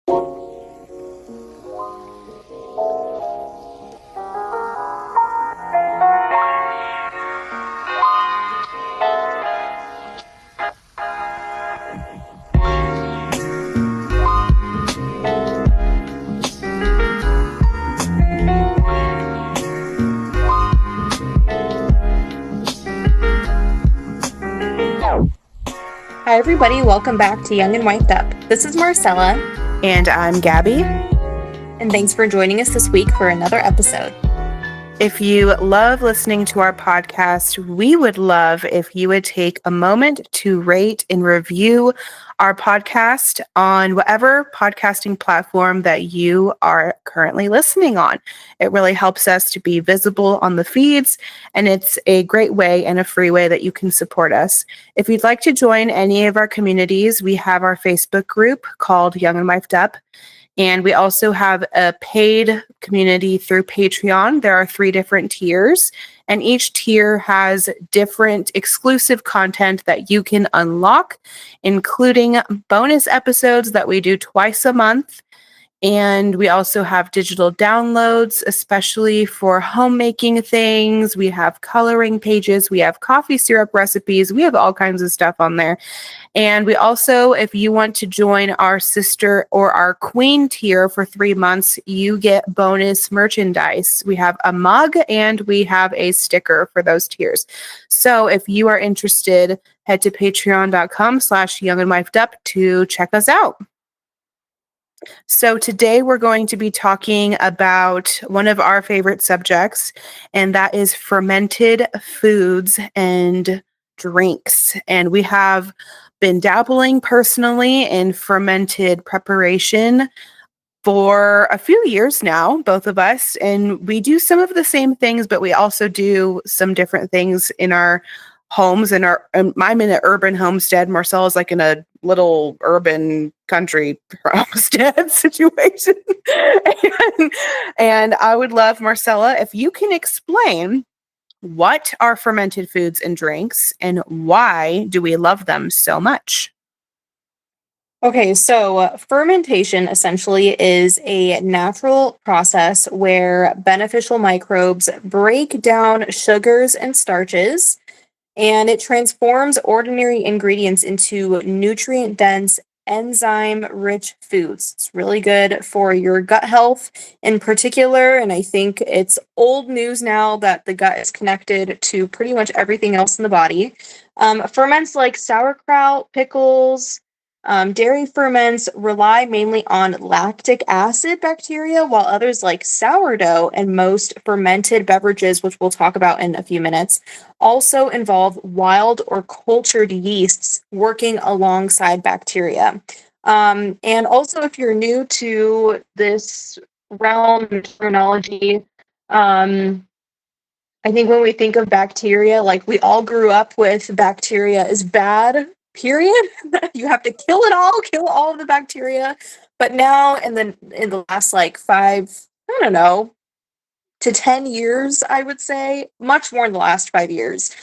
Hi, everybody. Welcome back to Young and Wiped Up. This is Marcella. And I'm Gabby. And thanks for joining us this week for another episode. If you love listening to our podcast, we would love if you would take a moment to rate and review our podcast on whatever podcasting platform that you are currently listening on. It really helps us to be visible on the feeds, and it's a great way and a free way that you can support us. If you'd like to join any of our communities, we have our Facebook group called Young and Wiped Up. And we also have a paid community through Patreon. There are 3 different tiers, and each tier has different exclusive content that you can unlock, including bonus episodes that we do twice a month. And we also have digital downloads, especially for homemaking things. We have coloring pages. We have coffee syrup recipes. We have all kinds of stuff on there. And we also, if you want to join our sister or our queen tier for 3 months, you get bonus merchandise. We have a mug and we have a sticker for those tiers. So if you are interested, head to patreon.com/youngandwifedup to check us out. So today we're going to be talking about one of our favorite subjects, and that is fermented foods and drinks. And we have been dabbling personally in fermented preparation for a few years now, both of us, and we do some of the same things, but we also do some different things in our homes. And I'm in an urban homestead. Marcel is like in a little urban country homestead situation. and I would love, Marcella, if you can explain what are fermented foods and drinks and why do we love them so much? Okay, so fermentation essentially is a natural process where beneficial microbes break down sugars and starches, and it transforms ordinary ingredients into nutrient-dense, enzyme-rich foods. It's really good for your gut health in particular, and I think it's old news now that the gut is connected to pretty much everything else in the body. Ferments like sauerkraut, pickles, dairy ferments rely mainly on lactic acid bacteria, while others like sourdough and most fermented beverages, which we'll talk about in a few minutes, also involve wild or cultured yeasts working alongside bacteria. And also, if you're new to this realm and terminology, I think when we think of bacteria, like we all grew up with bacteria is bad, period. You have to kill it all, kill all of the bacteria. But now in the last like 5, I don't know, to 10 years, I would say, much more in the last 5 years,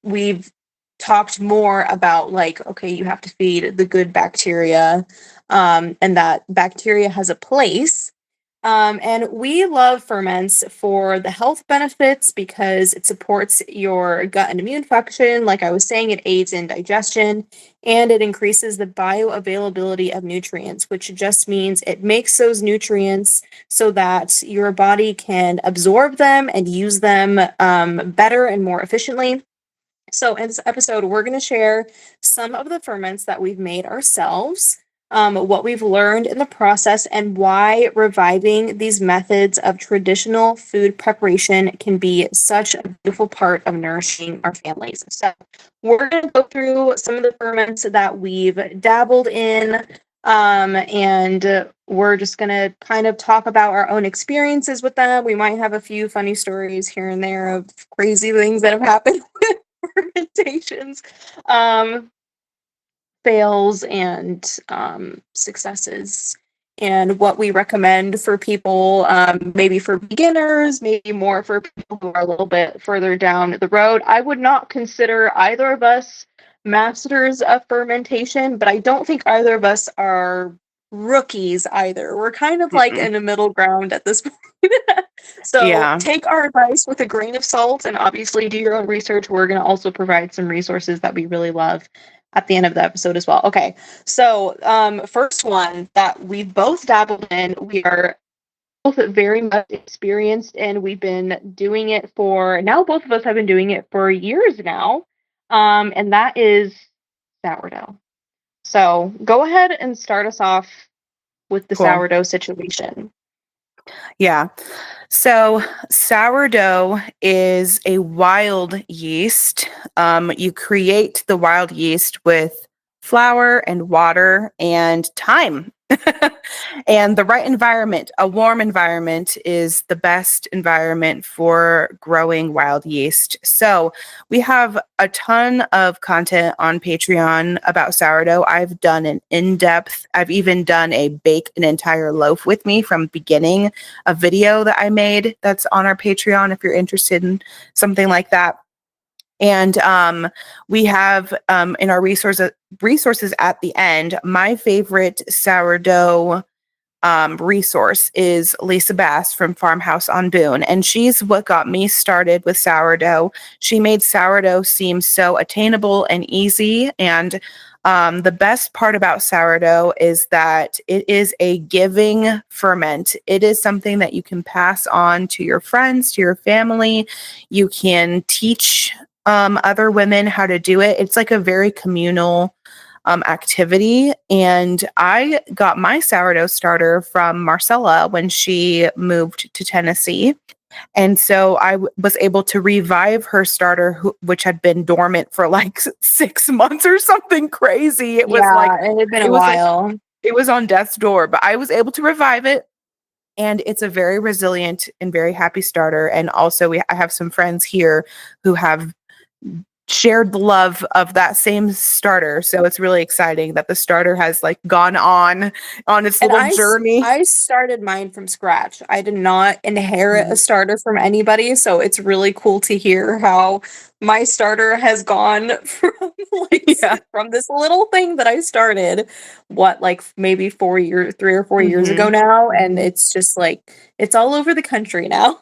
we've talked more about like, okay, you have to feed the good bacteria, and that bacteria has a place. And we love ferments for the health benefits because it supports your gut and immune function. Like I was saying, it aids in digestion and it increases the bioavailability of nutrients, which just means it makes those nutrients so that your body can absorb them and use them better and more efficiently. So in this episode, we're going to share some of the ferments that we've made ourselves, what we've learned in the process, and why reviving these methods of traditional food preparation can be such a beautiful part of nourishing our families. So we're going to go through some of the ferments that we've dabbled in, and we're just going to kind of talk about our own experiences with them. We might have a few funny stories here and there of crazy things that have happened with fermentations, fails and successes, and what we recommend for people, maybe for beginners, maybe more for people who are a little bit further down the road. I would not consider either of us masters of fermentation, but I don't think either of us are rookies either. We're kind of like Mm-mm. in a middle ground at this point. So Yeah. take our advice with a grain of salt and obviously do your own research. We're going to also provide some resources that we really love at the end of the episode as well. Okay. So, first one that we've both dabbled in, we are both very much experienced and we've been doing it for now, both of us have been doing it for years now. And that is sourdough. So go ahead and start us off with the Cool. sourdough situation. Yeah. So sourdough is a wild yeast. You create the wild yeast with flour and water and time. And the right environment, a warm environment, is the best environment for growing wild yeast. So we have a ton of content on Patreon about sourdough. I've done an in-depth, I've even done a bake an entire loaf with me from beginning, a video that I made that's on our Patreon if you're interested in something like that. And we have in our resources at the end, my favorite sourdough resource is Lisa Bass from Farmhouse on Boone. And she's what got me started with sourdough. She made sourdough seem so attainable and easy. And the best part about sourdough is that it is a giving ferment. It is something that you can pass on to your friends, to your family. You can teach other women how to do it. It's like a very communal activity. And I got my sourdough starter from Marcella when she moved to Tennessee. And so I was able to revive her starter, which had been dormant for like 6 months or something crazy. Yeah, it had been a It was like, while. it was on death's door, but I was able to revive it. And it's a very resilient and very happy starter. And also, I have some friends here who have shared the love of that same starter. So it's really exciting that the starter has like gone on its And little journey. I started mine from scratch. I did not inherit a Mhm. starter from anybody, so it's really cool to hear how my starter has gone from Yeah. from this little thing that I started like maybe 4 years, 3 or 4 years ago Mhm. now, and Mhm. it's just like it's all over the country now.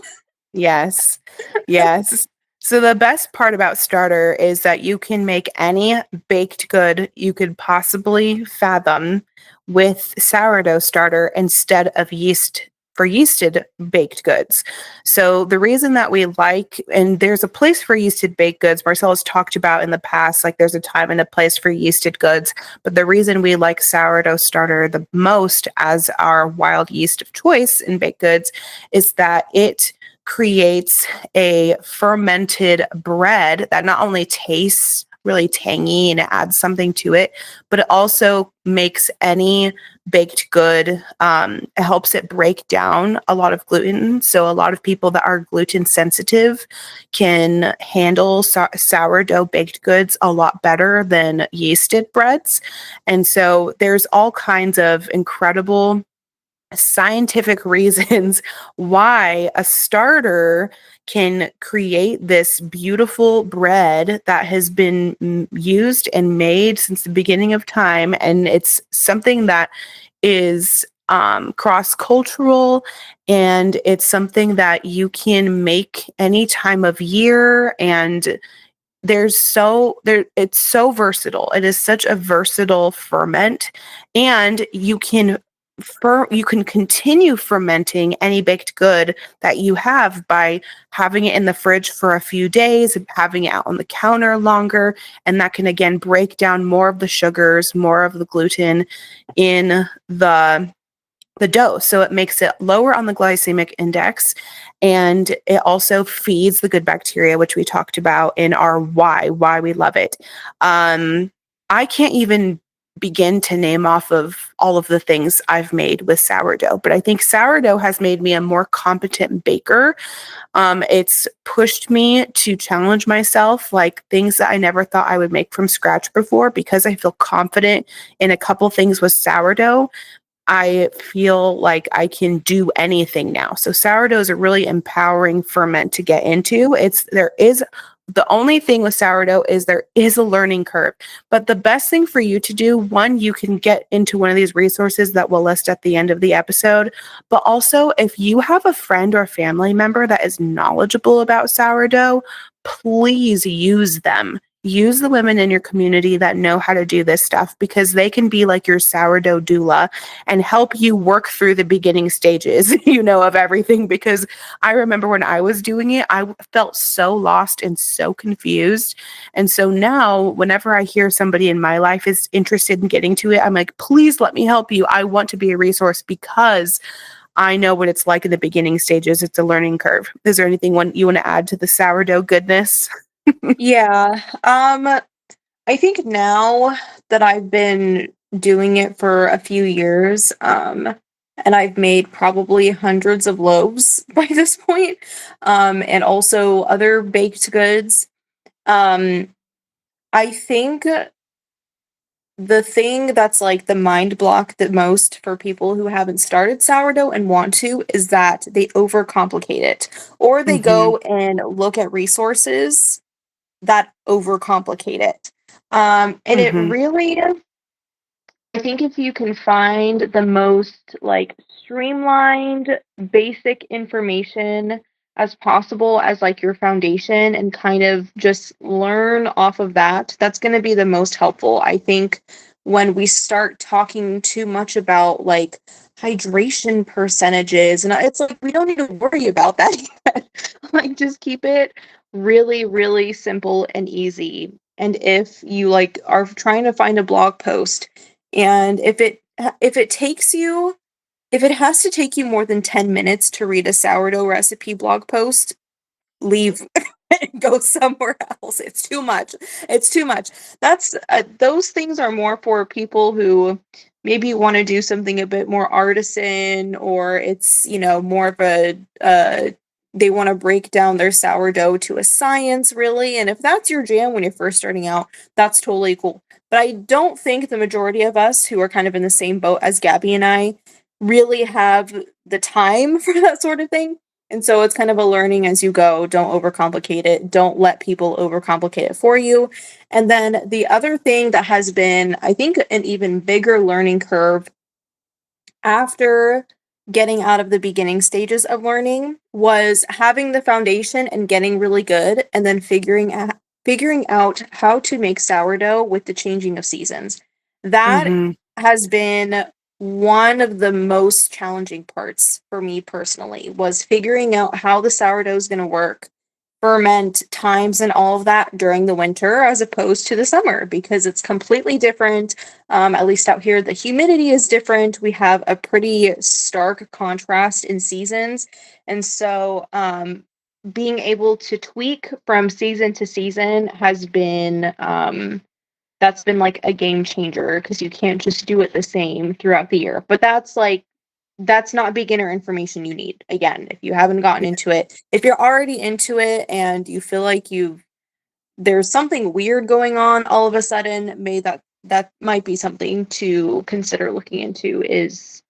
Yes. Yes. So the best part about starter is that you can make any baked good you could possibly fathom with sourdough starter instead of yeasted baked goods. So the reason that we like, and there's a place for yeasted baked goods, Marcella's talked about in the past, like there's a time and a place for yeasted goods, but the reason we like sourdough starter the most as our wild yeast of choice in baked goods is that it creates a fermented bread that not only tastes really tangy and it adds something to it, but it also makes any baked good, it helps it break down a lot of gluten. So a lot of people that are gluten sensitive can handle sourdough baked goods a lot better than yeasted breads. And so there's all kinds of incredible scientific reasons why a starter can create this beautiful bread that has been used and made since the beginning of time. And it's something that is cross cultural, and it's something that you can make any time of year. And it's so versatile. It is such a versatile ferment, and you can continue fermenting any baked good that you have by having it in the fridge for a few days and having it out on the counter longer, and that can again break down more of the sugars, more of the gluten in the dough. So it makes it lower on the glycemic index, and it also feeds the good bacteria, which we talked about in our why we love it. I can't even begin to name off of all of the things I've made with sourdough, but I think sourdough has made me a more competent baker. It's pushed me to challenge myself, like things that I never thought I would make from scratch before, because I feel confident in a couple things with sourdough. I feel like I can do anything now. So sourdough is a really empowering ferment to get into. There is the only thing with sourdough is there is a learning curve. But the best thing for you to do, one, you can get into one of these resources that we'll list at the end of the episode. But also, if you have a friend or family member that is knowledgeable about sourdough, please use them. Use the women in your community that know how to do this stuff, because they can be like your sourdough doula and help you work through the beginning stages, of everything. Because I remember when I was doing it, I felt so lost and so confused. And so now, whenever I hear somebody in my life is interested in getting to it, I'm like, please let me help you. I want to be a resource because I know what it's like in the beginning stages. It's a learning curve. Is there anything you want to add to the sourdough goodness? Yeah. I think now that I've been doing it for a few years, and I've made probably hundreds of loaves by this point, and also other baked goods. Um, I think the thing that's like the mind block the most for people who haven't started sourdough and want to is that they overcomplicate it, or they Mm-hmm. go and look at resources that overcomplicate it. And it Mm-hmm. really, I think if you can find the most like streamlined, basic information as possible as like your foundation and kind of just learn off of that, that's going to be the most helpful. I think when we start talking too much about like hydration percentages, and it's like we don't need to worry about that yet. Like just keep it really, really simple and easy. And if you like are trying to find a blog post, and if it takes you if it has to take you more than 10 minutes to read a sourdough recipe blog post, leave and go somewhere else. It's too much. It's too much. That's those things are more for people who maybe want to do something a bit more artisan, or it's, more of a they want to break down their sourdough to a science, really. And if that's your jam when you're first starting out, that's totally cool. But I don't think the majority of us who are kind of in the same boat as Gabby and I really have the time for that sort of thing. And so it's kind of a learning as you go. Don't overcomplicate it. Don't let people overcomplicate it for you. And then the other thing that has been, I think, an even bigger learning curve after getting out of the beginning stages of learning was having the foundation and getting really good, and then figuring out how to make sourdough with the changing of seasons. That Mm-hmm. has been one of the most challenging parts for me personally, was figuring out how the sourdough is going to work, ferment times and all of that during the winter as opposed to the summer, because it's completely different. At least out here, the humidity is different. We have a pretty stark contrast in seasons. And so, being able to tweak from season to season has been, that's been like a game changer, because you can't just do it the same throughout the year. But that's not beginner information you need. Again, if you haven't gotten into it, if you're already into it and you feel like there's something weird going on all of a sudden, that might be something to consider looking into, is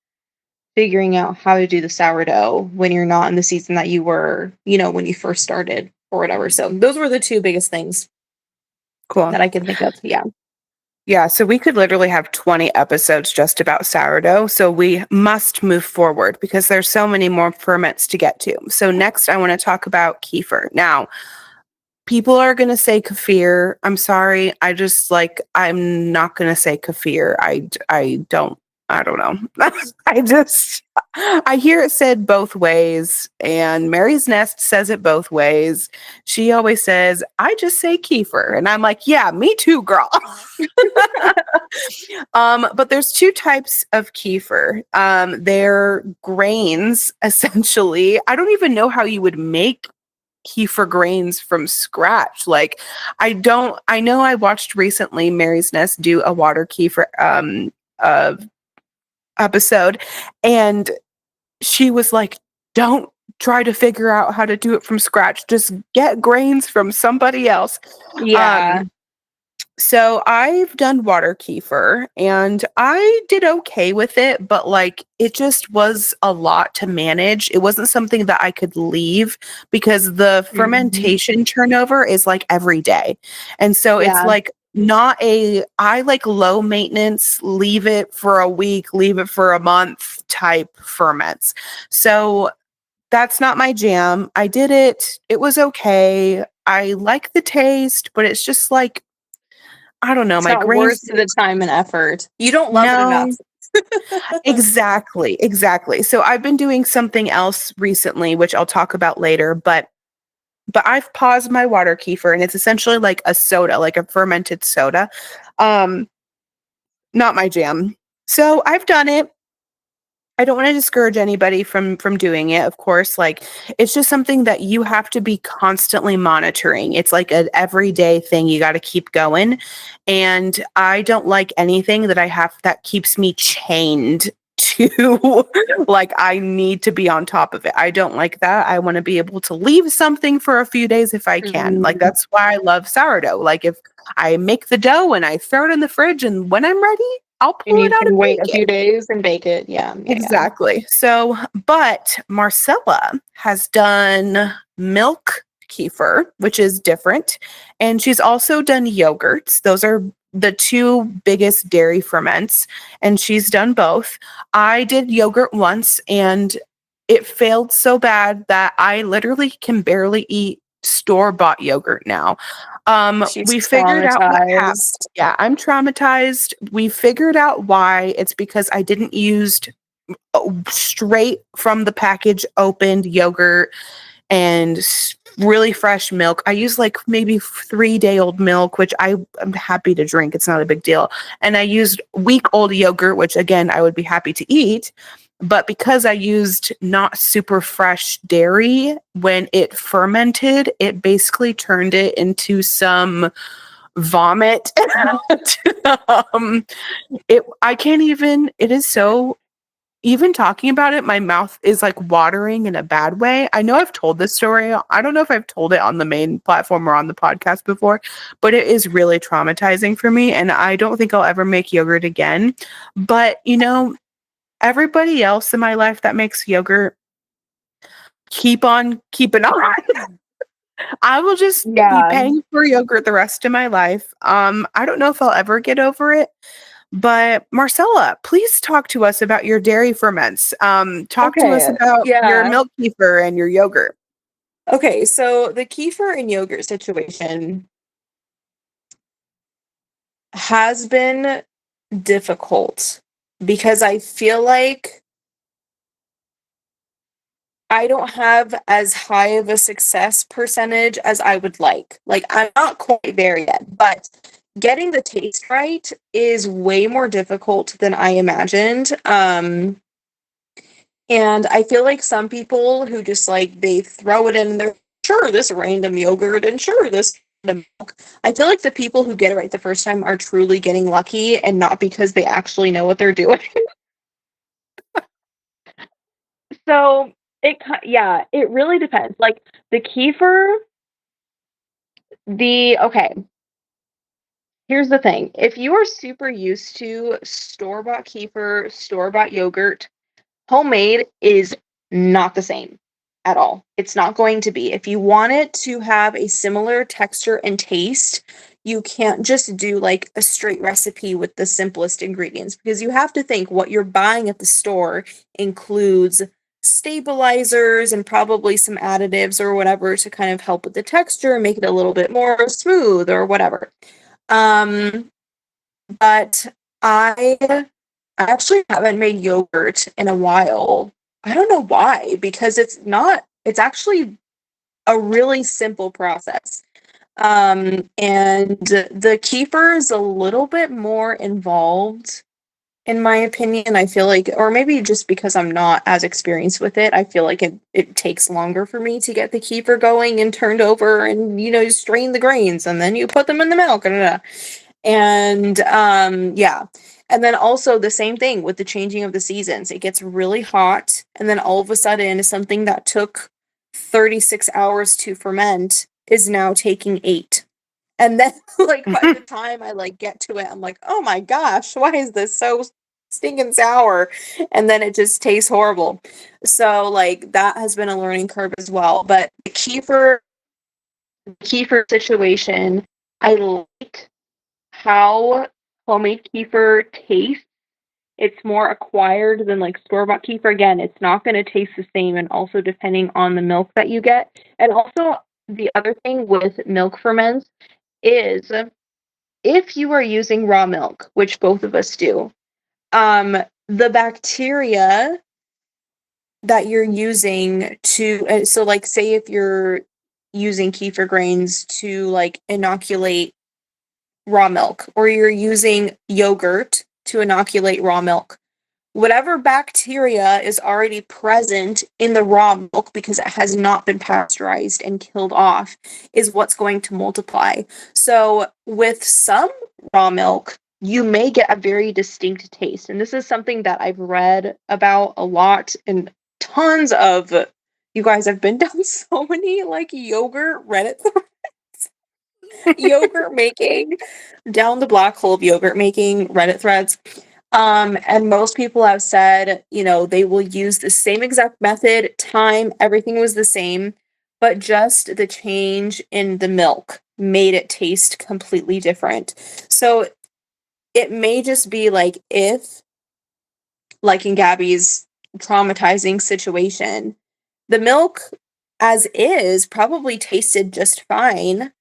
figuring out how to do the sourdough when you're not in the season that you were, when you first started or whatever. So those were the two biggest things Cool. that I can think of. Yeah. Yeah, so we could literally have 20 episodes just about sourdough. So we must move forward because there's so many more ferments to get to. So next, I want to talk about kefir. Now, people are going to say kefir. I'm sorry. I'm not going to say kefir. I don't know. I hear it said both ways, and Mary's Nest says it both ways. She always says, I just say kefir. And I'm like, yeah, me too, girl. But there's two types of kefir. They're grains, essentially. I don't even know how you would make kefir grains from scratch. Like, I know I watched recently Mary's Nest do a water kefir uh, episode, and she was like, don't try to figure out how to do it from scratch. Just get grains from somebody else. Yeah. Um, So I've done water kefir and I did okay with it, but like it just was a lot to manage. It wasn't something that I could leave because the Mhm. fermentation turnover is like every day. And so it's Yeah. like not a, I like low maintenance, leave it for a week, leave it for a month type ferments. So that's not my jam. I did it. It was okay. I like the taste, but it's just like, I don't know, It's my not worth grains. the time and effort. You don't love it enough. No, exactly, exactly. So I've been doing something else recently, which I'll talk about later, but I've paused my water kefir and it's essentially like a soda, like a fermented soda. Um, Not my jam. So I've done it. I don't want to discourage anybody from doing it, of course. Like it's just something that you have to be constantly monitoring. It's like an everyday thing you got to keep going. And I don't like anything that I have that keeps me chained to like I need to be on top of it. I don't like that. I want to be able to leave something for a few days if I can. Like Mhm. that's why I love sourdough. Like if I make the dough and I throw it in the fridge and when I'm ready, I'll And pull it you out and can wait a bake few it. days and bake it. Yeah, yeah, yeah. Exactly. So, but Marcella has done milk kefir, which is different. And she's also done yogurts. Those are the two biggest dairy ferments. And she's done both. I did yogurt once and it failed so bad that I literally can barely eat store-bought yogurt now. She's We figured out what happened. traumatized. Yeah, I'm traumatized. We figured out why. It's because I didn't use straight from the package opened yogurt and really fresh milk. I use like maybe 3-day old milk, which am happy to drink. It's not a big deal. And I used week old yogurt, which again, I would be happy to eat. But because I used not super fresh dairy, when it fermented, it basically turned it into some vomit. um, I can't even, it is so even talking about it, my mouth is like watering in a bad way. I know I've told this story. I don't know if I've told it on the main platform or on the podcast before, but it is really traumatizing for me. And I don't think I'll ever make yogurt again. But, everybody else in my life that makes yogurt, keep on keeping on. I will just be Yeah. paying for yogurt the rest of my life. I don't know if I'll ever get over it. But Marcella, please talk to us about your dairy ferments. Talk to us Okay. about your Yeah. milk kefir and your yogurt. Okay, so the kefir and yogurt situation has been difficult because I feel like I don't have as high of a success percentage as I would like. Like, I'm not quite there yet, but getting the taste right is way more difficult than I imagined. And I feel like some people who just like they throw it in and they're sure this random yogurt and sure this random milk. I feel like the people who get it right the first time are truly getting lucky and not because they actually know what they're doing. So yeah, it really depends. Like the kefir, okay, here's the thing. If you are super used to store-bought kefir, store-bought yogurt, homemade is not the same at all. It's not going to be. If you want it to have a similar texture and taste, you can't just do like a straight recipe with the simplest ingredients because you have to think what you're buying at the store includes stabilizers and probably some additives or whatever to kind of help with the texture, make it a little bit more smooth or whatever. Um, but I I actually haven't made yogurt in a while. I don't know why, because it's actually a really simple process. And the kefir is a little bit more involved, in my opinion. I feel like, or maybe just because I'm not as experienced with it, I feel like it takes longer for me to get the kefir going and turned over and, you strain the grains and then you put them in the milk. And yeah. And then also the same thing with the changing of the seasons. It gets really hot, and then all of a sudden, something that took 36 hours to ferment is now taking 8. And then like by the time I like get to it, I'm like, oh my gosh, why is this so stinking sour? And then it just tastes horrible. So like that has been a learning curve as well. But the kefir situation, I like how homemade kefir tastes. It's more acquired than like store-bought kefir. Again, it's not going to taste the same, and also depending on the milk that you get. And also the other thing with milk ferments is if you are using raw milk, which both of us do, the bacteria that you're using to so like say if you're using kefir grains to like inoculate raw milk, or you're using yogurt to inoculate raw milk, whatever bacteria is already present in the raw milk because it has not been pasteurized and killed off is what's going to multiply. So with some raw milk, you may get a very distinct taste. And this is something that I've read about a lot, and tons of you guys have been down so many like yogurt Reddit yogurt making down the black hole of yogurt making Reddit threads. And most people have said, they will use the same exact method, time, everything was the same, but just the change in the milk made it taste completely different. So it may just be like if, like in Gabby's traumatizing situation, the milk as is probably tasted just fine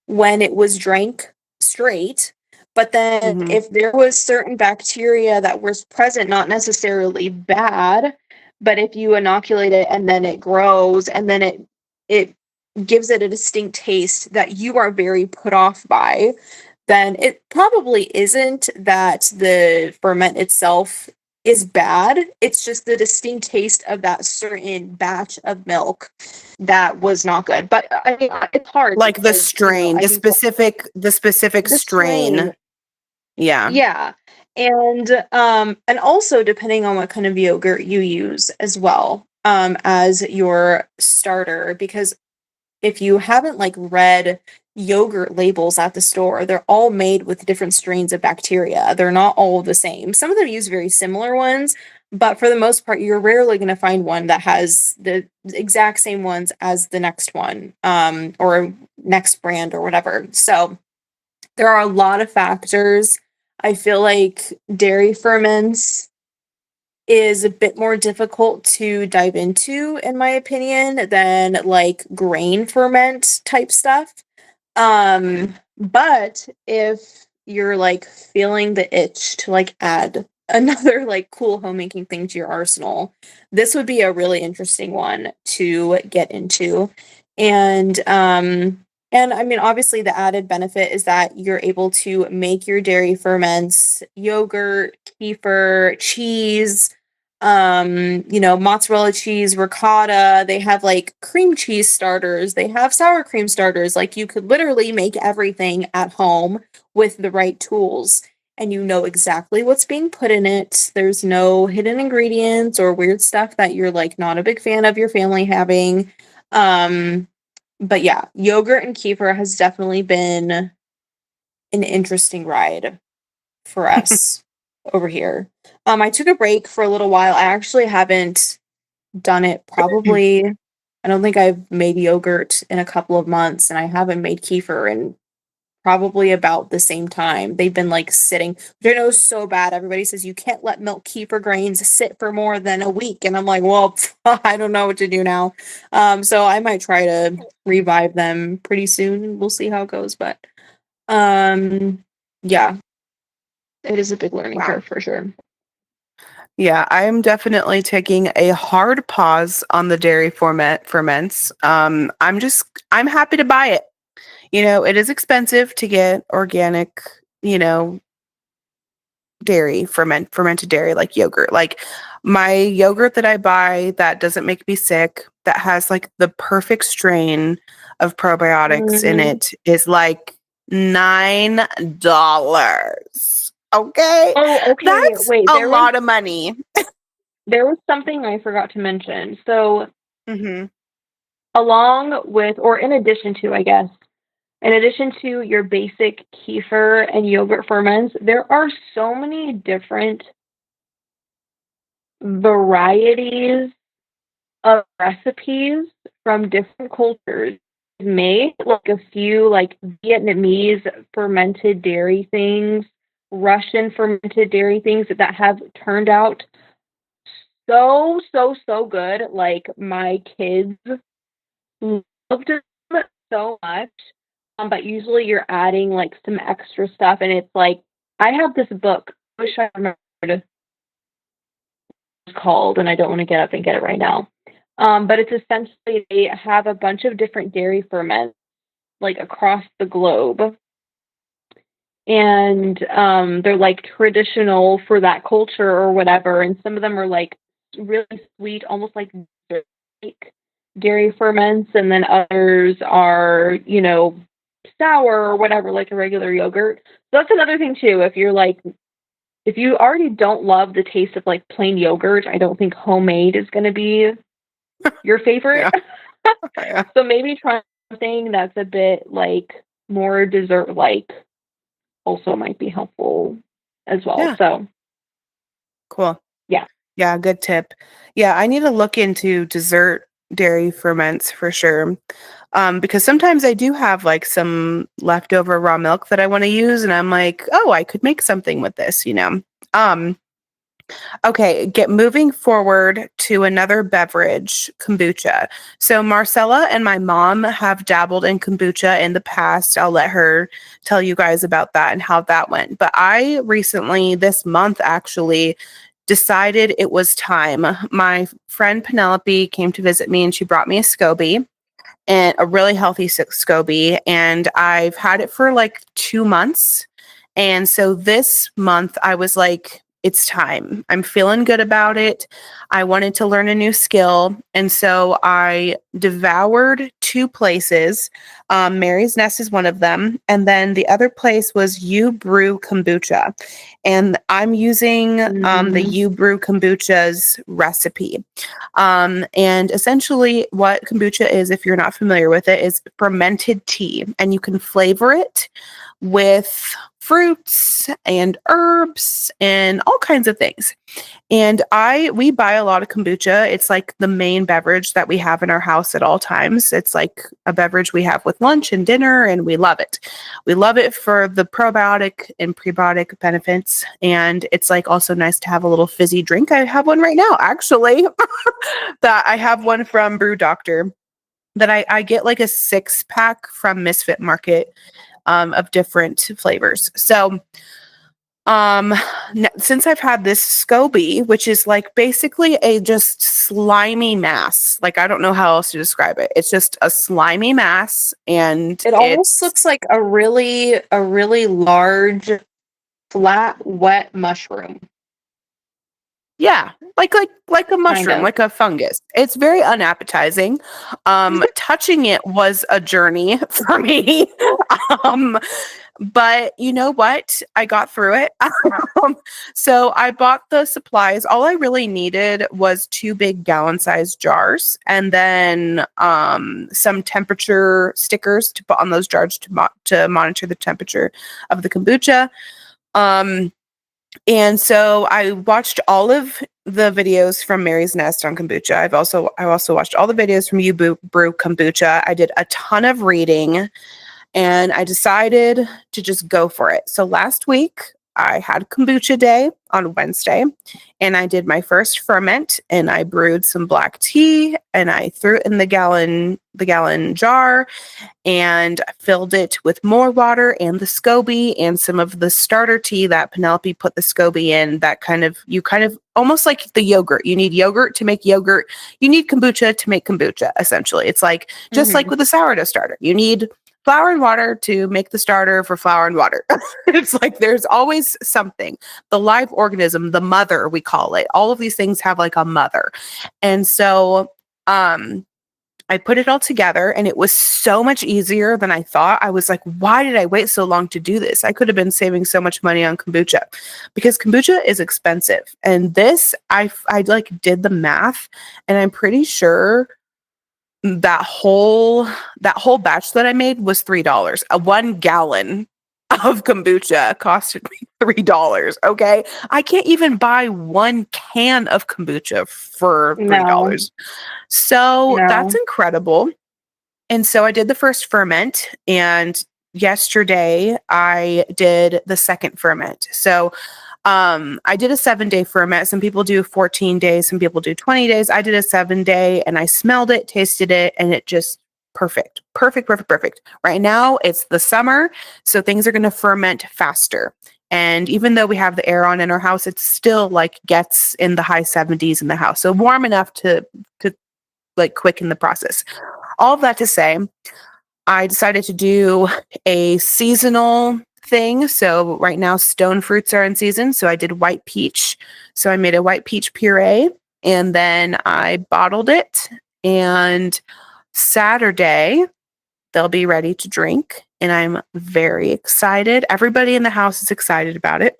when it was drank straight. But then Mm-hmm. if there was certain bacteria that was present, not necessarily bad, but if you inoculate it and then it grows and then it gives it a distinct taste that you are very put off by, then it probably isn't that the ferment itself is bad. It's just the distinct taste of that certain batch of milk that was not good. But I mean, it's hard Like the because, strain, I the think specific the strain, strain. Yeah. yeah. And also depending on what kind of yogurt you use as well, as your starter, because if you haven't like read yogurt labels at the store, they're all made with different strains of bacteria. They're not all the same. Some of them use very similar ones, but for the most part, you're rarely going to find one that has the exact same ones as the next one, or next brand or whatever. So there are a lot of factors. I feel like dairy ferments is a bit more difficult to dive into, in my opinion, than like grain ferment type stuff. But if you're like feeling the itch to like add another like cool homemaking thing to your arsenal, this would be a really interesting one to get into. And I mean, obviously the added benefit is that you're able to make your dairy ferments, yogurt, kefir, cheese, mozzarella cheese, ricotta. They have like cream cheese starters, they have sour cream starters. Like you could literally make everything at home with the right tools, and you know exactly what's being put in it. There's no hidden ingredients or weird stuff that you're like not a big fan of your family having. But yeah, yogurt and kefir has definitely been an interesting ride for us over here. I took a break for a little while. I actually haven't done it probably. I don't think I've made yogurt in a couple of months, and I haven't made kefir in probably about the same time. They've been like sitting, which I know is so bad. Everybody says you can't let milk kefir grains sit for more than a week. And I'm like, well, I don't know what to do now. So I might try to revive them pretty soon, and we'll see how it goes. But yeah, it is a big learning Wow. curve for sure. Yeah, I'm definitely taking a hard pause on the dairy ferments. I'm happy to buy it. It is expensive to get organic, dairy, fermented dairy, like yogurt. Like my yogurt that I buy that doesn't make me sick, that has like the perfect strain of probiotics in Mhm. it, is like $9. Okay. Oh, okay. That's Wait, a there was lot of money. something I forgot to mention. So Hmm. along with, or in addition to, I guess, In addition to your basic kefir and yogurt ferments, there are so many different varieties of recipes from different cultures made, like a few like Vietnamese fermented dairy things, Russian fermented dairy things that have turned out so good. Like my kids loved them so much. But usually you're adding like some extra stuff, and it's like I have this book. I wish I remembered what it's called, and I don't want to get up and get it right now. But it's essentially they have a bunch of different dairy ferments like across the globe, and they're like traditional for that culture or whatever. And some of them are like really sweet, almost like dairy ferments, and then others are, you know, sour or whatever, like a regular yogurt. So that's another thing too. If you're like, if you already don't love the taste of like plain yogurt, I don't think homemade is going to be your favorite. Yeah. Yeah. So maybe try something that's a bit like more dessert like also might be helpful as well. Yeah. So Cool. yeah. Yeah, good tip. Yeah, I need to look into dessert dairy ferments for sure. Because sometimes I do have like some leftover raw milk that I want to use, and I'm like, oh, I could make something with this, you know. Um, Okay, get moving forward to another beverage, kombucha. So Marcella and my mom have dabbled in kombucha in the past. I'll let her tell you guys about that and how that went. But I recently, this month actually, decided it was time. My friend Penelope came to visit me and she brought me a SCOBY and a really healthy SCOBY. And I've had it for like 2 months. And so this month I was like, it's time. I'm feeling good about it. I wanted to learn a new skill. And so I devoured two places. Mary's Nest is one of them. And then the other place was You Brew Kombucha. And I'm using the You Brew Kombucha's recipe. And essentially, what kombucha is, if you're not familiar with it, is fermented tea. And you can flavor it with fruits and herbs and all kinds of things. And we buy a lot of kombucha. It's like the main beverage that we have in our house at all times. It's like a beverage we have with lunch and dinner, and we love it. We love it for the probiotic and prebiotic benefits. And it's like also nice to have a little fizzy drink. I have one right now, actually. That I have one from Brew Doctor that I get like a 6-pack from Misfit Market of different flavors. So since I've had this SCOBY, which is like basically a just slimy mass, like I don't know how else to describe it. It's just a slimy mass, and It almost looks like a really large, flat, wet mushroom. yeah, like a mushroom, Kind of. like a fungus. It's very unappetizing. Touching it was a journey for me. um, But you know what? I got through it. So I bought the supplies. All I really needed was 2 big gallon-sized jars, and then some temperature stickers to put on those jars to monitor the temperature of the kombucha. And so I watched all of the videos from Mary's Nest on kombucha. I also watched all the videos from You Brew Kombucha. I did a ton of reading. And I decided to just go for it. So last week, I had kombucha day on Wednesday, and I did my first ferment, and I brewed some black tea, and I threw it in the gallon jar, and I filled it with more water and the SCOBY and some of the starter tea that Penelope put the SCOBY in. That you kind of almost like the yogurt. You need yogurt to make yogurt. You need kombucha to make kombucha. Essentially, it's like just like with a sourdough starter. You need flour and water to make the starter for flour and water. It's like there's always something. The live organism, the mother, we call it. All of these things have like a mother. And so I put it all together, and it was so much easier than I thought. I was like, why did I wait so long to do this? I could have been saving so much money on kombucha, because kombucha is expensive. And this, I like did the math, and I'm pretty sure that whole batch that I made was $3. A 1 gallon of kombucha costed me $3. Okay. I can't even buy 1 can of kombucha for No, $3. So that's no. incredible. And so I did the first ferment, and yesterday I did the second ferment. So I did a 7-day ferment. Some people do 14 days, some people do 20 days. I did a 7-day, and I smelled it, tasted it, and it just perfect. Perfect, perfect, perfect. Right now it's the summer, so things are going to ferment faster. And even though we have the air on in our house, it still like gets in the high 70s in the house. So warm enough to like quicken the process. All of that to say, I decided to do a seasonal thing. So right now, stone fruits are in season. So I did white peach. So I made a white peach puree, and then I bottled it. And Saturday, they'll be ready to drink. And I'm very excited. Everybody in the house is excited about it.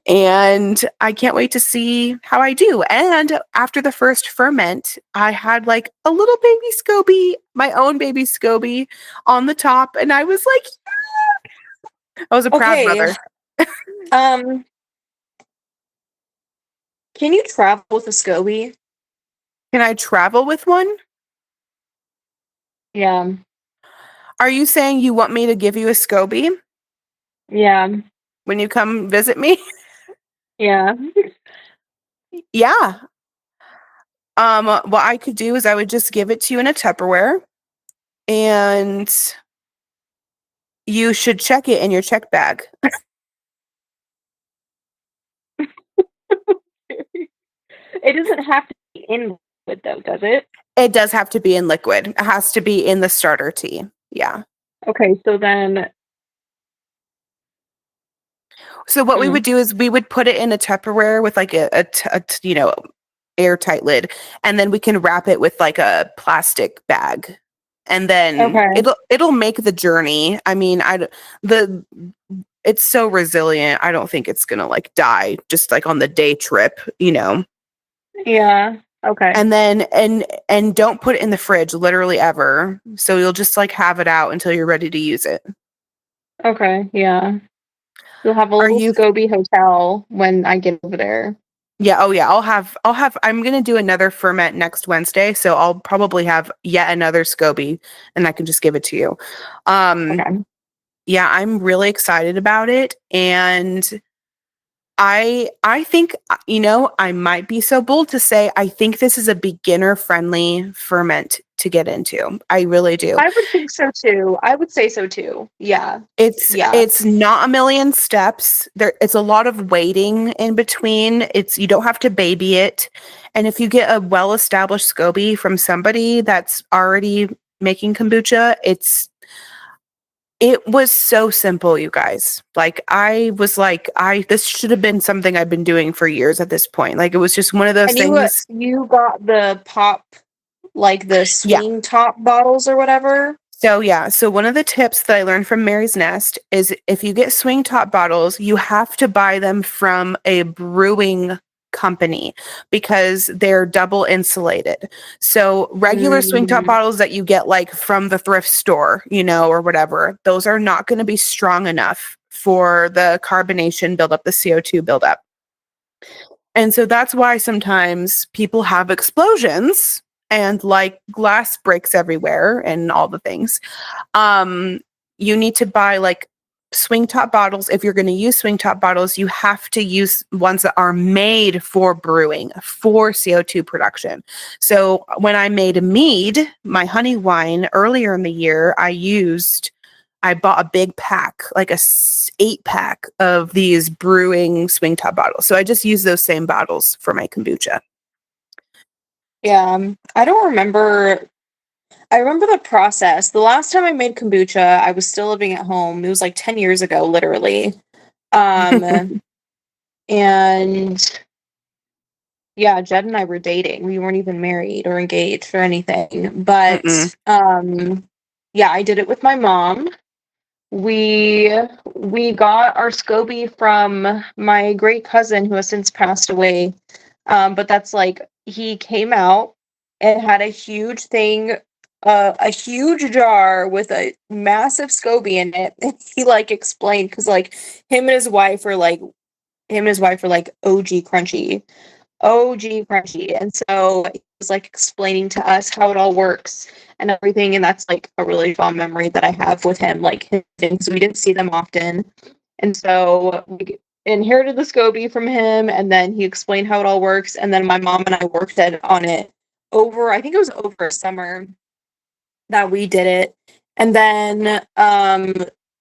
And I can't wait to see how I do. And after the first ferment, I had like a little baby SCOBY, my own baby SCOBY on the top. And I was like, I was a proud Okay. mother. Um, can you travel with a SCOBY? Can I travel with one? Yeah. Are you saying you want me to give you a SCOBY Yeah. when you come visit me? Yeah. Yeah. What I could do is I would just give it to you in a Tupperware, and you should check it in your check bag. It doesn't have to be in liquid though, does it? It does have to be in liquid. It has to be in the starter tea. Yeah. Okay, so then So what we would mm, do is we would put it in a Tupperware with like airtight lid, and then we can wrap it with like a plastic bag, and then okay. it'll make the journey. I mean, the it's so resilient. I don't think it's gonna like die just like on the day trip. Yeah. Okay. And then and don't put it in the fridge literally ever. So you'll just like have it out until you're ready to use it. Okay. Yeah. You'll have a Are little you SCOBY hotel when I get over there. Yeah, oh yeah, I'll have I'm gonna do another ferment next Wednesday, so I'll probably have yet another SCOBY, and I can just give it to you. Um, Okay. yeah, I'm really excited about it, and I think I might be so bold to say I think this is a beginner friendly ferment to get into. I really do. I would think so too. I would say so too. Yeah. It's Yeah. it's not a million steps. It's a lot of waiting in between. You don't have to baby it. And if you get a well-established SCOBY from somebody that's already making kombucha, it was so simple, you guys. Like I was like, this should have been something I've been doing for years at this point. Like it was just one of those And you things. you got the pop, like the Yeah. swing top bottles or whatever? So yeah, so one of the tips that I learned from Mary's Nest is if you get swing top bottles, you have to buy them from a brewing company because they're double insulated. So regular swing top Mm, bottles that you get like from the thrift store, or whatever, those are not going to be strong enough for the carbonation buildup, the CO2 buildup. And so that's why sometimes people have explosions and like glass breaks everywhere and all the things. um, you need to buy like swing top bottles. If you're going to use swing top bottles, you have to use ones that are made for brewing, for CO2 production. So when I made mead, my honey wine earlier in the year, I bought a big pack, like a 8-pack of these brewing swing top bottles. So I just use those same bottles for my kombucha. yeah. I remember the process. The last time I made kombucha, I was still living at home. It was like 10 years ago, literally. Um, and yeah, Jed and I were dating. We weren't even married or engaged or anything. Mm-mm. But yeah, I did it with my mom. We got our SCOBY from my great cousin who has since passed away. But that's like he came out. and had a huge thing, a huge jar with a massive SCOBY in it. And he like explained because like him and his wife are like OG crunchy. OG crunchy. And so he was like explaining to us how it all works and everything. And that's like a really fond memory that I have with him, like him, so we didn't see them often. And so we inherited the SCOBY from him, and then he explained how it all works. And then my mom and I worked on it over, I think it was over a summer that we did it. And then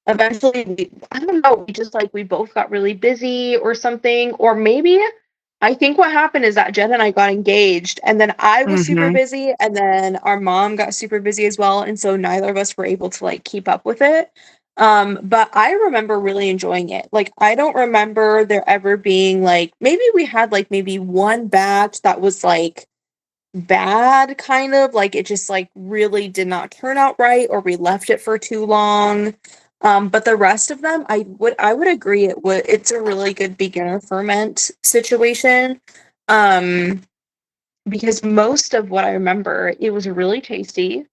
eventually I don't know, we just like we both got really busy or something. Or maybe I think what happened is that Jen and I got engaged, and then I was super Mm-hmm. busy, and then our mom got super busy as well. And so neither of us were able to like keep up with it. But I remember really enjoying it. Like I don't remember there ever being like, maybe we had like maybe one batch that was like bad, kind of like it just like really did not turn out right, or we left it for too long. But the rest of them, I would agree, it's a really good beginner ferment situation. um because most of what I remember, it was really tasty,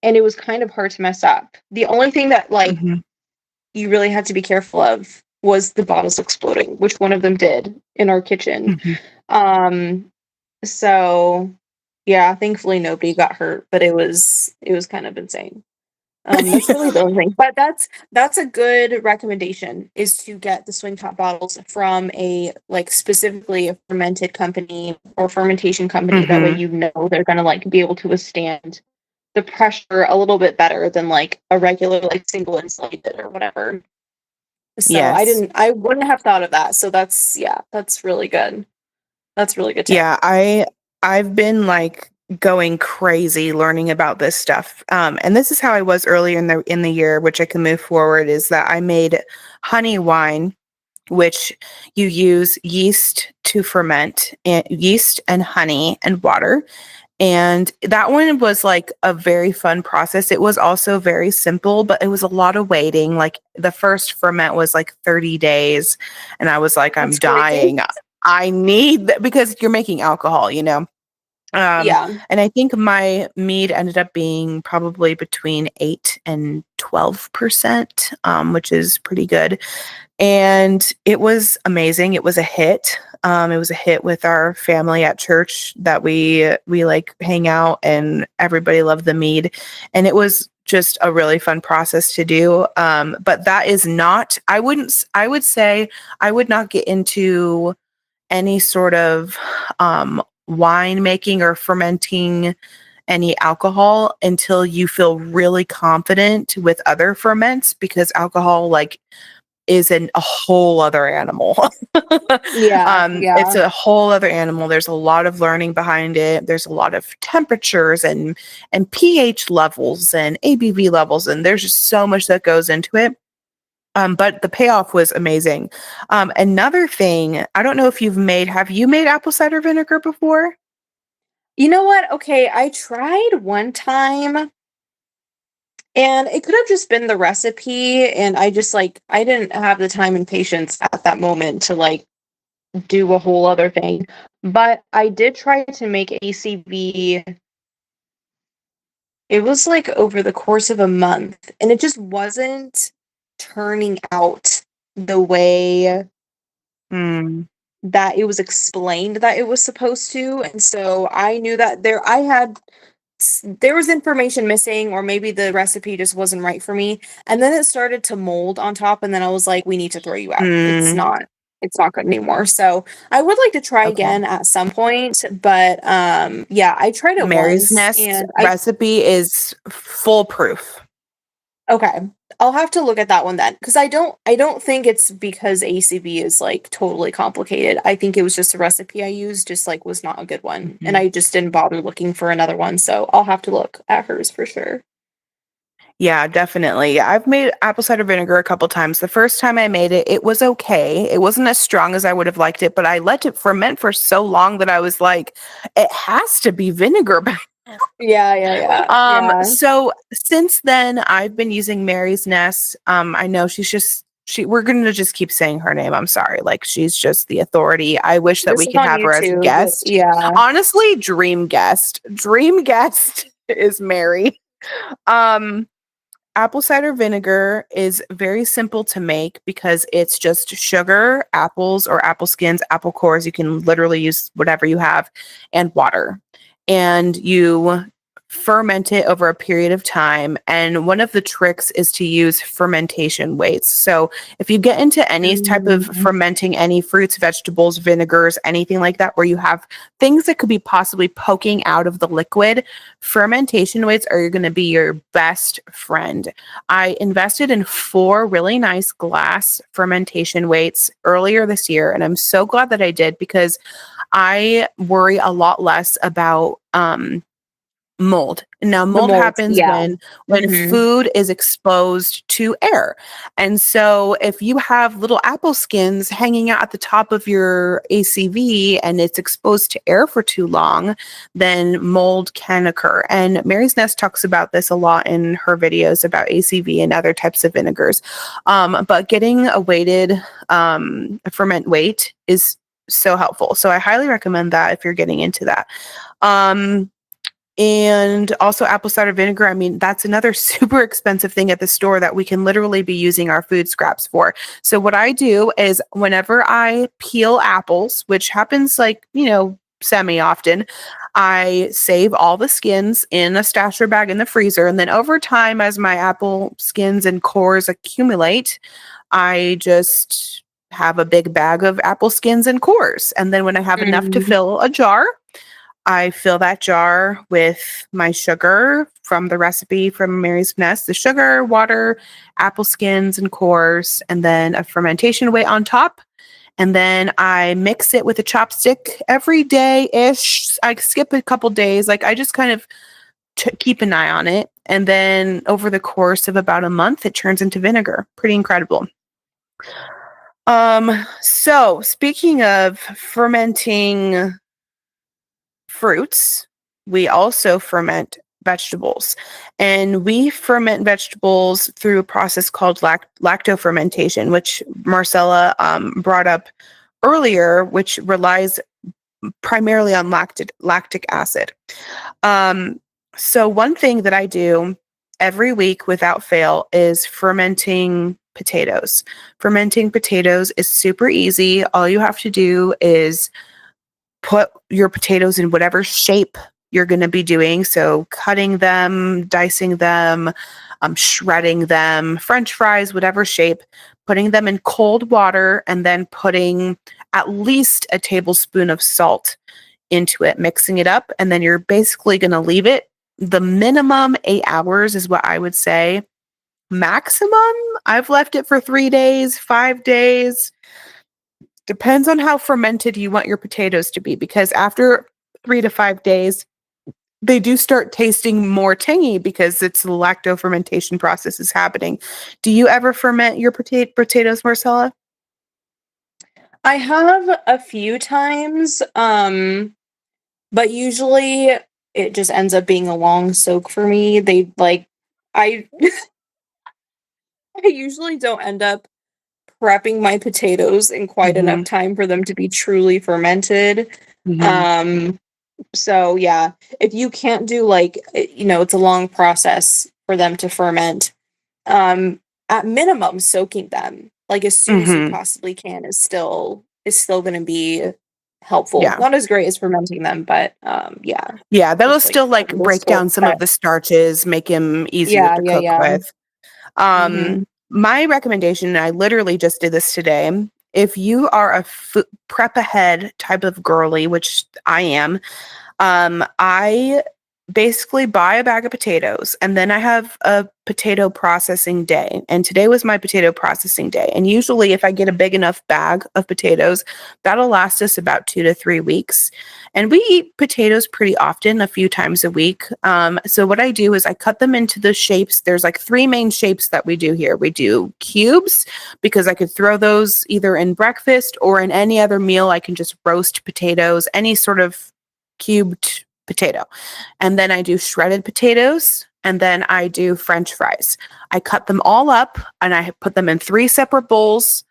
and it was kind of hard to mess up. The only thing that like Mm-hmm. you really had to be careful of was the bottles exploding, which one of them did in our kitchen. Mm-hmm. um so yeah, thankfully nobody got hurt, but it was kind of insane. That's really the only thing. But that's a good recommendation, is to get the swing top bottles from a like specifically a fermented company or fermentation company. That way Mm-hmm. you know they're gonna like be able to withstand the pressure a little bit better than like a regular like single insulated or whatever. So Yes. I wouldn't have thought of that. So that's, yeah, that's really good. That's a really good tip. Yeah, I've been like going crazy learning about this stuff. And this is how I was earlier in the year, which I can move forward, is that I made honey wine, which you use yeast to ferment, and yeast and honey and water. And that one was like a very fun process. It was also very simple, but it was a lot of waiting. Like the first ferment was like 30 days. And I was like, I'm That's crazy. dying. I need that because you're making alcohol, you know? Yeah. And I think my mead ended up being probably between 8 and 12%, which is pretty good. And it was amazing. It was a hit. It was a hit with our family at church that we like hang out, and everybody loved the mead. And it was just a really fun process to do. But that is not, I would say I would not get into any sort of wine making or fermenting any alcohol until you feel really confident with other ferments, because alcohol like is a whole other animal. Yeah. It's Yeah. a whole other animal. There's a lot of learning behind it. There's a lot of temperatures and pH levels and ABV levels, and there's just so much that goes into it. But the payoff was amazing. Another thing, I don't know if have you made apple cider vinegar before? You know what? Okay, I tried one time, and it could have just been the recipe, and I just like I didn't have the time and patience at that moment to like do a whole other thing. But I did try to make ACV. It was like over the course of a month, and it just wasn't turning out the way Mm, that it was explained that it was supposed to. And so I knew that there was information missing, or maybe the recipe just wasn't right for me. And then it started to mold on top, and then I was like, we need to throw you out. mm, It's not good anymore. So I would like to try okay. again at some point. But yeah, I tried it Mary's once, Nest and I recipe is foolproof. okay. I'll have to look at that one then, because I don't think it's because ACB is like totally complicated. I think it was just a recipe I used just like was not a good one, and Mhm. I just didn't bother looking for another one. So I'll have to look at hers for sure. Yeah, definitely. I've made apple cider vinegar a couple times. The first time I made it, it was okay. It wasn't as strong as I would have liked it, but I let it ferment for so long that I was like, it has to be vinegar. Yeah, yeah, yeah, yeah. So since then I've been using Mary's Nest. I know she's just we're going to just keep saying her name. I'm sorry. Like, she's just the authority. I wish that This we is could on have her as a YouTube. guest. Yeah. Honestly, dream guest. Dream guest is Mary. Um, Apple cider vinegar is very simple to make because it's just sugar, apples or apple skins, apple cores. You can literally use whatever you have, and water. And you ferment it over a period of time. And one of the tricks is to use fermentation weights. So if you get into any type of Mm. fermenting any fruits, vegetables, vinegars, anything like that, where you have things that could be possibly poking out of the liquid, fermentation weights are going to be your best friend. I invested in 4 really nice glass fermentation weights earlier this year, and I'm so glad that I did because I worry a lot less about mold. Now, The mold molds. happens Yeah. when Hmm. food is exposed to air. And so if you have little apple skins hanging out at the top of your ACV and it's exposed to air for too long, then mold can occur. And Mary's Nest talks about this a lot in her videos about ACV and other types of vinegars. But getting a weighted ferment weight is so helpful. So I highly recommend that if you're getting into that. And also apple cider vinegar. I mean, that's another super expensive thing at the store that we can literally be using our food scraps for. So what I do is whenever I peel apples, which happens like, semi often, I save all the skins in a stasher bag in the freezer. And then over time, as my apple skins and cores accumulate, I just have a big bag of apple skins and cores. And then when I have enough to Mm. fill a jar, I fill that jar with my sugar from the recipe from Mary's Nest, the sugar, water, apple skins, and cores, and then a fermentation weight on top. And then I mix it with a chopstick every day-ish. I skip a couple days. Like, I just kind of keep an eye on it. And then over the course of about a month, it turns into vinegar. Pretty incredible. So speaking of fermenting fruits, we also ferment vegetables. And we ferment vegetables through a process called lactofermentation, which Marcella brought up earlier, which relies primarily on lactic acid. So one thing that I do every week without fail is fermenting potatoes. Fermenting potatoes is super easy. All you have to do is put your potatoes in whatever shape you're going to be doing. So cutting them, dicing them, shredding them, French fries, whatever shape, putting them in cold water, and then putting at least a tablespoon of salt into it, mixing it up. And then you're basically going to leave it. The minimum 8 hours is what I would say. Maximum, I've left it for 3 days, 5 days. Depends on how fermented you want your potatoes to be, because after 3 to 5 days, they do start tasting more tangy because it's the lacto fermentation process is happening. Do you ever ferment your potatoes, Marcella? I have a few times, but usually it just ends up being a long soak for me. They like I I usually don't end up prepping my potatoes in quite enough Mm-hmm. time for them to be truly fermented. Mm-hmm. Um, so yeah, if you can't do like, it's a long process for them to ferment. At minimum, soaking them like as soon as you Mm-hmm. possibly can is still going to be helpful. Yeah. Not as great as fermenting them, but yeah, Yeah. That'll just like still a like little break soak down some that. of the starches, make them easier Yeah, to yeah, cook yeah. with. Hmm. My recommendation, and I literally just did this today, if you are a prep ahead type of girly, which I am, I basically buy a bag of potatoes and then I have a potato processing day. And today was my potato processing day. And usually, if I get a big enough bag of potatoes, that'll last us about 2 to 3 weeks. And we eat potatoes pretty often, a few times a week. So, what I do is I cut them into the shapes. There's like 3 main shapes that we do here. We do cubes because I could throw those either in breakfast or in any other meal. I can just roast potatoes, any sort of cubed potato. And then I do shredded potatoes. and then I do French fries. I cut them all up and I put them in 3 separate bowls,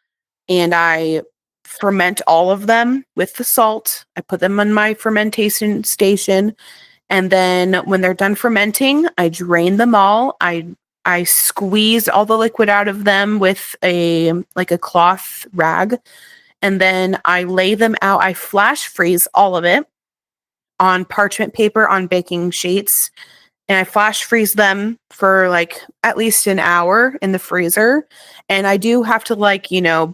and I ferment all of them with the salt. I put them on my fermentation station, and then when they're done fermenting, I drain them all. I squeeze all the liquid out of them with a cloth rag, and then I lay them out. I flash freeze all of it on parchment paper on baking sheets, and I flash freeze them for like at least an hour in the freezer. And I do have to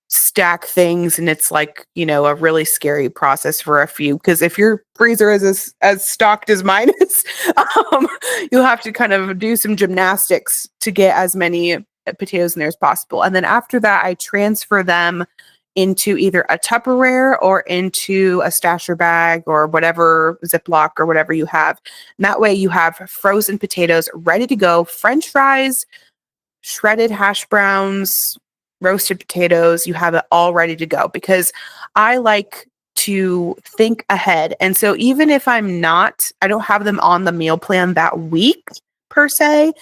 stack things, and it's a really scary process for a few, because if your freezer is as stocked as mine is, um, you'll have to kind of do some gymnastics to get as many potatoes in there as possible. And then after that, I transfer them into either a Tupperware or into a stasher bag or whatever, Ziploc or whatever you have. And that way you have frozen potatoes ready to go, French fries, shredded hash browns, roasted potatoes. You have it all ready to go, because I like to think ahead. And so even if I don't have them on the meal plan that week per se,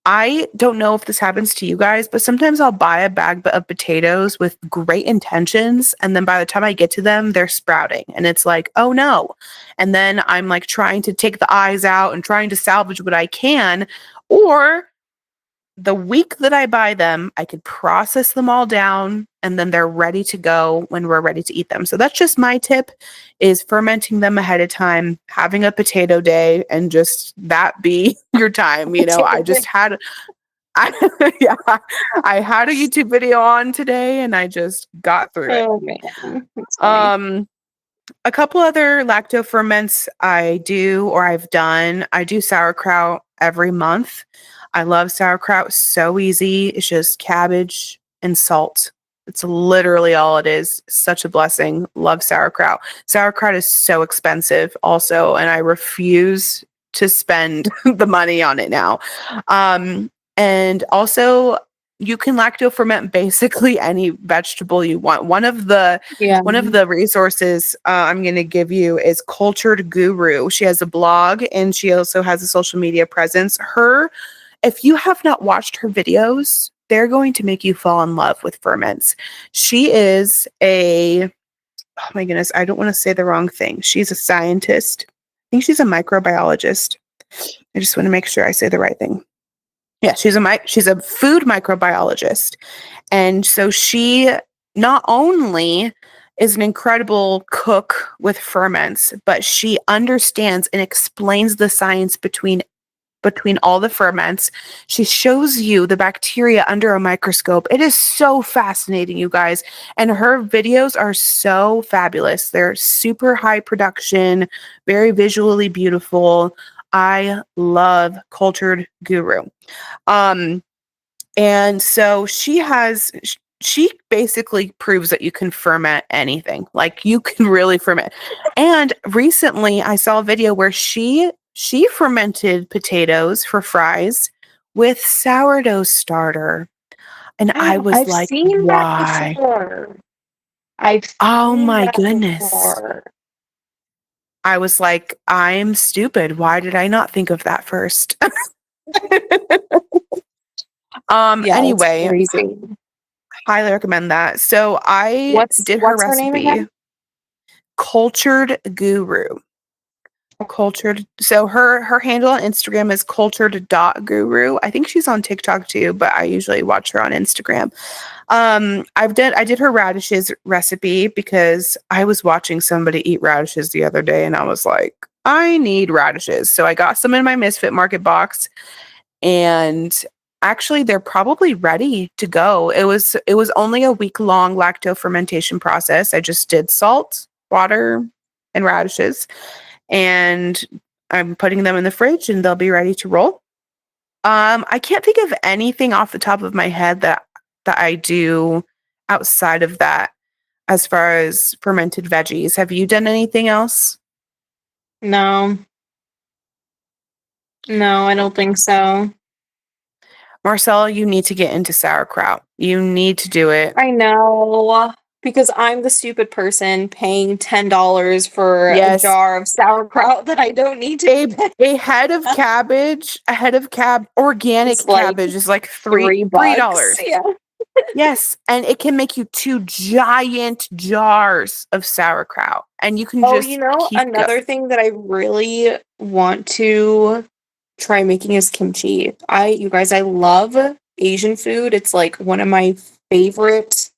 I don't know if this happens to you guys, but sometimes I'll buy a bag of potatoes with great intentions, and then by the time I get to them, they're sprouting. And it's like, oh no. And then I'm like trying to take the eyes out and trying to salvage what I can. Or the week that I buy them, I could process them all down, and then they're ready to go when we're ready to eat them. So that's just my tip, is fermenting them ahead of time, having a potato day, and just that be your time. I just had yeah, I had a YouTube video on today, and I just got through it. Oh man, that's funny. A couple other lacto ferments I do, or I've done. I do sauerkraut every month. I love sauerkraut. So easy. It's just cabbage and salt. It's literally all it is. Such a blessing. Love sauerkraut. Sauerkraut is so expensive also, and I refuse to spend the money on it now. And also, you can lacto ferment basically any vegetable you want. Yeah. One of the resources I'm going to give you is Cultured Guru. She has a blog, and she also has a social media presence. If you have not watched her videos, they're going to make you fall in love with ferments. She is oh my goodness, I don't want to say the wrong thing. She's a scientist. I think she's a microbiologist. I just want to make sure I say the right thing. Yeah, she's a food microbiologist. And so she not only is an incredible cook with ferments, but she understands and explains the science between all the ferments. She shows you the bacteria under a microscope. It is so fascinating, you guys. And her videos are so fabulous. They're super high production, very visually beautiful. I love Cultured Guru. And so she basically proves that you can ferment anything. Like, you can really ferment. And recently I saw a video where she fermented potatoes for fries with sourdough starter. And I was I've like, seen that why? before. I've Oh seen my that goodness. before. I was like, I'm stupid. Why did I not think of that first? Yeah, it's Anyway, crazy. highly recommend that. So I did her What's her name recipe, again? Cultured Guru. Cultured. So her handle on Instagram is cultured.guru. I think she's on TikTok too, but I usually watch her on Instagram. I did her radishes recipe because I was watching somebody eat radishes the other day, and I was like, I need radishes. So I got some in my Misfit Market box, and actually they're probably ready to go. It was only a week-long lacto fermentation process. I just did salt, water, and radishes, and I'm putting them in the fridge, and they'll be ready to roll. I can't think of anything off the top of my head that I do outside of that as far as fermented veggies. Have you done anything else? No, no, I don't think so. Marcel, you need to get into sauerkraut. You need to do it. I know. because I'm the stupid person paying $10 for a Yes. jar of sauerkraut that I don't need to A get. a head of cabbage, It's organic like cabbage is like three $3. dollars. Yeah. Yes, and it can make you 2 giant jars of sauerkraut, and you can Oh, just keep go. another thing that I really want to try making is kimchi. You guys, I love Asian food. It's like one of my favorite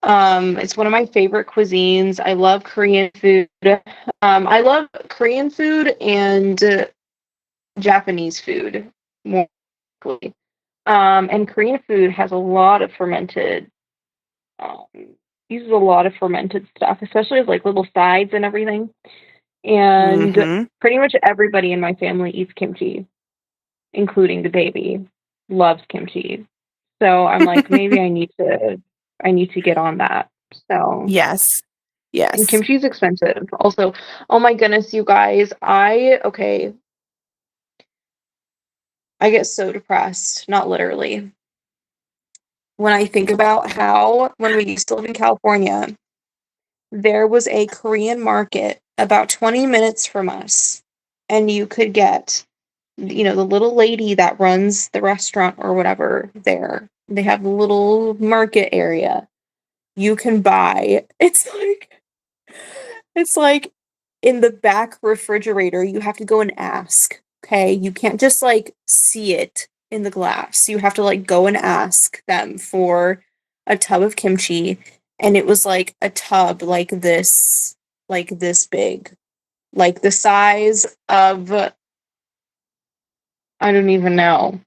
it's one of my favorite cuisines. I love Korean food. I love Korean food and Japanese food more likely. And Korean food has a lot of fermented um uses a lot of fermented stuff, especially as like little sides and everything. And Mhm. pretty much everybody in my family eats kimchi, including the baby. Loves kimchi. So I'm like, maybe I need to get on that. So, Yes. and Yes. kimchi's expensive. Also, oh my goodness, you guys, okay, I get so depressed, not literally, when I think about how when we used to live in California, there was a Korean market about 20 minutes from us, and you could get, the little lady that runs the restaurant or whatever there. They have a little market area. You can buy, it's like in the back refrigerator, you have to go and ask. Okay. You can't just like see it in the glass. You have to like go and ask them for a tub of kimchi. And it was like a tub like this big, like the size of, I don't even know,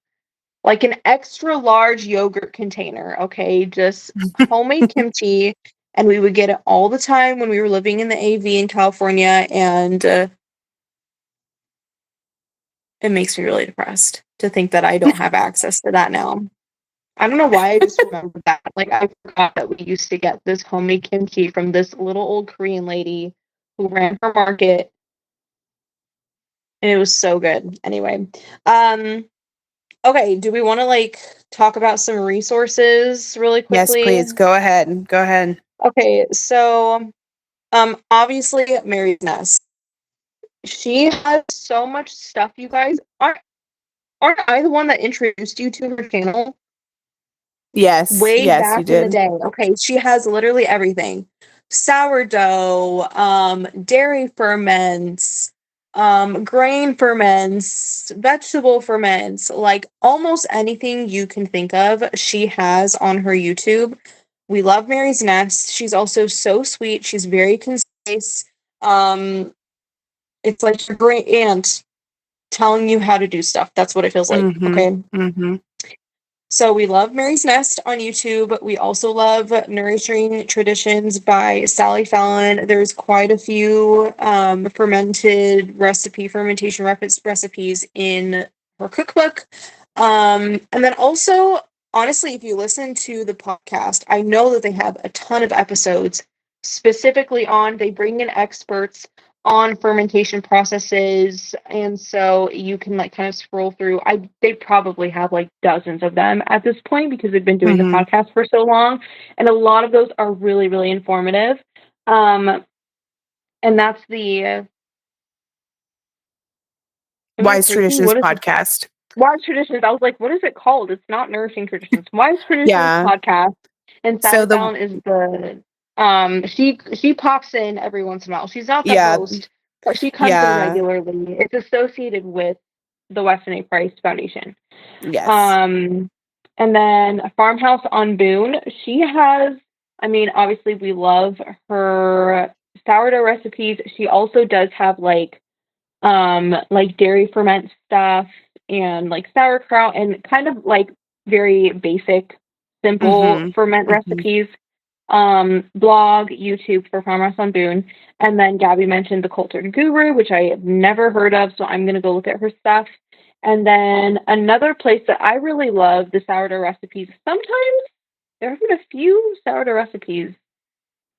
like an extra large yogurt container. Okay. Just homemade kimchi. And we would get it all the time when we were living in the AV in California. And it makes me really depressed to think that I don't have access to that now. I don't know why I just remembered that. Like, I forgot that we used to get this homemade kimchi from this little old Korean lady who ran her market, and it was so good. Anyway, um, okay, do we want to like talk about some resources really Yes, quickly? please. Go ahead. Go ahead. Okay, so obviously Mary's Nest. She has so much stuff, you guys. Aren't I the one that introduced you to her channel? Yes. Way Yes, you back in the did. day. Okay, she has literally everything. Sourdough, dairy ferments, grain ferments, vegetable ferments, like almost anything you can think of, she has on her YouTube. We love Mary's Nest. She's also so sweet. She's very concise. Um, it's like your great aunt telling you how to do stuff. That's what it feels like. Mhm. Okay. Mhm. So we love Mary's Nest on YouTube. We also love Nourishing Traditions by Sally Fallon. There's quite a few fermentation recipes in her cookbook. And then also, honestly, if you listen to the podcast, I know that they have a ton of episodes specifically they bring in experts on fermentation processes, and so you can like kind of scroll through. They probably have like dozens of them at this point because they've been doing the Mhm. podcast for so long, and a lot of those are really really informative. And that's the am I Wise crazy? Traditions What is it? podcast. Wise Traditions. I was like, what is it called? It's not Nourishing Traditions. Wise Traditions Yeah. podcast. And So Sally the Fallon is the she pops in every once in a while. She's not the yeah, host, but she comes in yeah. regularly. It's associated with the Weston A. Price Foundation. Yes. Um and then Farmhouse on Boone. She has, I mean, obviously we love her sourdough recipes. She also does have like dairy ferment stuff and like sauerkraut and kind of like very basic, simple Mhm. ferment Mhm. recipes. Blog, YouTube for Farmhouse on Boone. And then Gabby mentioned the Coulter Guru, which I have never heard of, so I'm gonna go look at her stuff. And then another place that I really love the sourdough recipes. Sometimes there have been a few sourdough recipes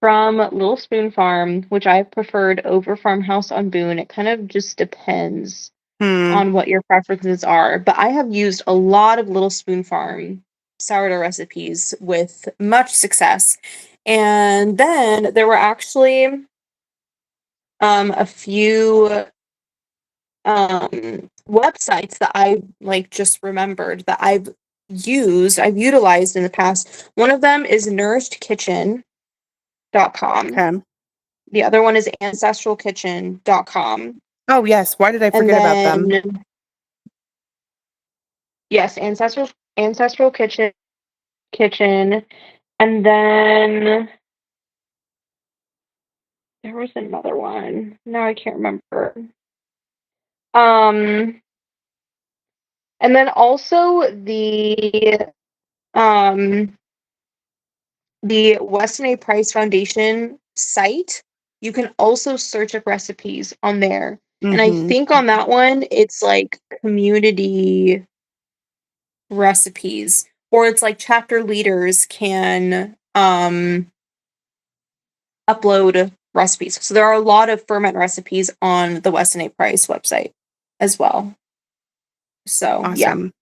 from Little Spoon Farm, which I've preferred over Farmhouse on Boone. It kind of just depends Hmm. on what your preferences are. But I have used a lot of Little Spoon Farm sourdough recipes with much success. And then there were actually a few websites that I like just remembered that I've utilized in the past. One of them is nourishedkitchen.com. Okay. The other one is ancestralkitchen.com. Oh, yes. Why did I And forget about them? then yes, ancestral kitchen. And then there was another one. Now I can't remember. And then also the Weston A. Price Foundation site, you can also search up recipes on there. And I Mm-hmm. think on that one, it's like community recipes, or it's like chapter leaders can upload recipes. So there are a lot of ferment recipes on the Weston A. Price website as well. So yeah. Awesome.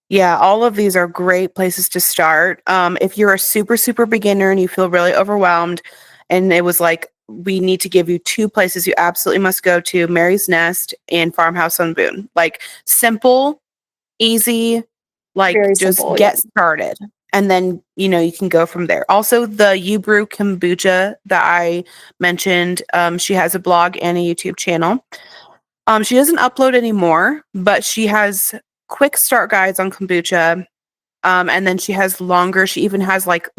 Yeah, all of these are great places to start. If you're a super, super beginner and you feel really overwhelmed, and it was like, we need to give you 2 places you absolutely must go to, Mary's Nest and Farmhouse on Boone. Like, simple, easy, like, Very just simple, yeah. get started. And then, you can go from there. Also, the You Brew Kombucha that I mentioned, she has a blog and a YouTube channel. She doesn't upload anymore, but she has quick start guides on kombucha. And then she even has like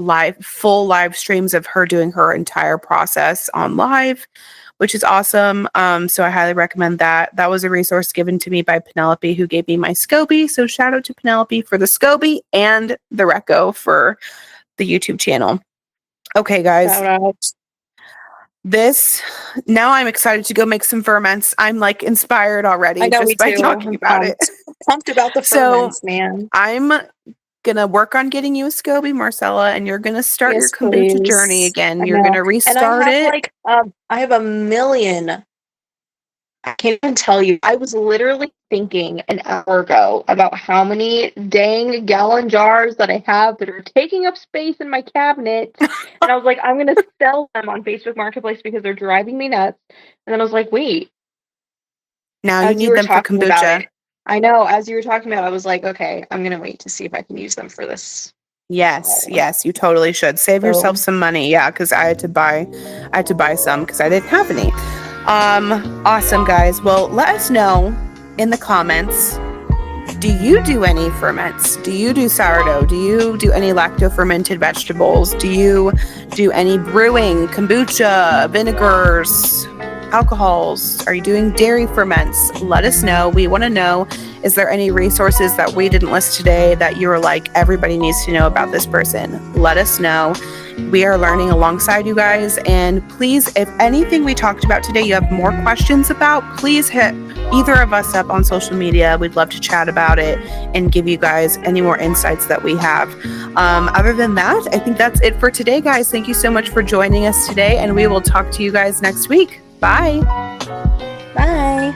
full live streams of her doing her entire process on live, which is awesome. So I highly recommend that. That was a resource given to me by Penelope, who gave me my SCOBY. So shout out to Penelope for the SCOBY and the Reco for the YouTube channel. Okay, guys. Shout out. Now I'm excited to go make some ferments. I'm like inspired already just by talking about it. Pumped about the ferments, man. I'm gonna work on getting you a SCOBY, Marcella, and you're gonna start your kombucha journey again. You're gonna restart it. I have a million. I can't even tell you. I was literally thinking an hour ago about how many dang gallon jars that I have that are taking up space in my cabinet. And I was like, I'm going to sell them on Facebook Marketplace because they're driving me nuts. And then I was like, wait. Now you need them for kombucha. I know. As you were talking about it, I was like, okay, I'm going to wait to see if I can use them for this. Yes, you totally should. Save yourself some money. Yeah, because I had to buy some because I didn't have any. Awesome, guys. Well, let us know in the comments. Do you do any ferments? Do you do sourdough? Do you do any lacto-fermented vegetables? Do you do any brewing, kombucha, vinegars, alcohols? Are you doing dairy ferments? Let us know. We want to know, is there any resources that we didn't list today that you were like, everybody needs to know about this person? Let us know. We are learning alongside you guys. And please, if anything we talked about today you have more questions about, please hit either of us up on social media. We'd love to chat about it and give you guys any more insights that we have. Other than that, I think that's it for today, guys. Thank you so much for joining us today, and we will talk to you guys next week. Bye. Bye.